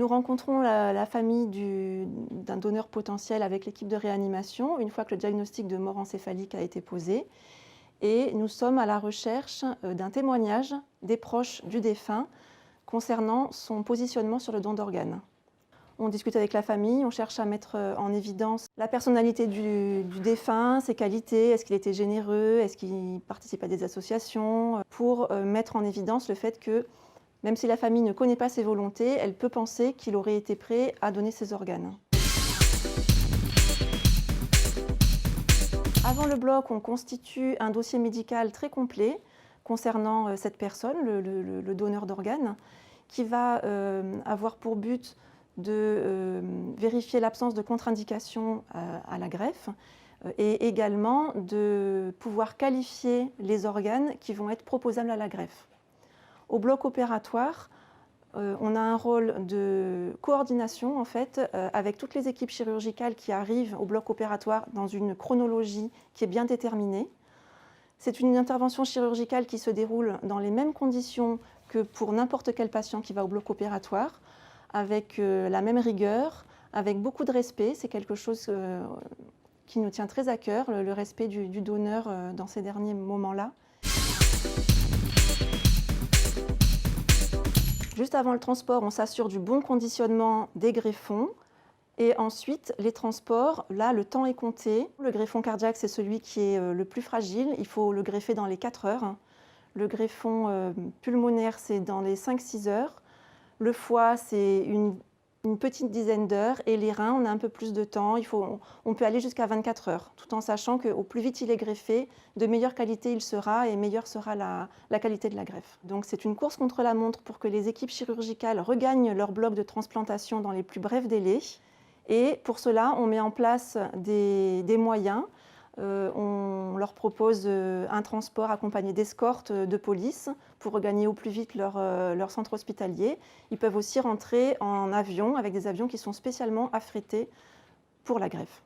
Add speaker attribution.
Speaker 1: Nous rencontrons la famille d'un donneur potentiel avec l'équipe de réanimation, une fois que le diagnostic de mort encéphalique a été posé. Et nous sommes à la recherche d'un témoignage des proches du défunt concernant son positionnement sur le don d'organes. On discute avec la famille, on cherche à mettre en évidence la personnalité du défunt, ses qualités, est-ce qu'il était généreux, est-ce qu'il participe à des associations, pour mettre en évidence le fait que, même si la famille ne connaît pas ses volontés, elle peut penser qu'il aurait été prêt à donner ses organes. Avant le bloc, on constitue un dossier médical très complet concernant cette personne, le donneur d'organes, qui va avoir pour but de vérifier l'absence de contre-indication à la greffe et également de pouvoir qualifier les organes qui vont être proposables à la greffe. Au bloc opératoire, on a un rôle de coordination en fait, avec toutes les équipes chirurgicales qui arrivent au bloc opératoire dans une chronologie qui est bien déterminée. C'est une intervention chirurgicale qui se déroule dans les mêmes conditions que pour n'importe quel patient qui va au bloc opératoire, avec la même rigueur, avec beaucoup de respect. C'est quelque chose qui nous tient très à cœur, le respect du donneur dans ces derniers moments-là. Juste avant le transport, on s'assure du bon conditionnement des greffons. Et ensuite, les transports, là, le temps est compté. Le greffon cardiaque, c'est celui qui est le plus fragile. Il faut le greffer dans les 4 heures. Le greffon pulmonaire, c'est dans les 5-6 heures. Le foie, c'est une petite dizaine d'heures. Et les reins, on a un peu plus de temps. On peut aller jusqu'à 24 heures, tout en sachant qu'au plus vite il est greffé, de meilleure qualité il sera et meilleure sera la qualité de la greffe. Donc c'est une course contre la montre pour que les équipes chirurgicales regagnent leur bloc de transplantation dans les plus brefs délais. Et pour cela, on met en place des moyens. On leur propose un transport accompagné d'escortes de police pour regagner au plus vite leur centre hospitalier. Ils peuvent aussi rentrer en avion avec des avions qui sont spécialement affrétés pour la greffe.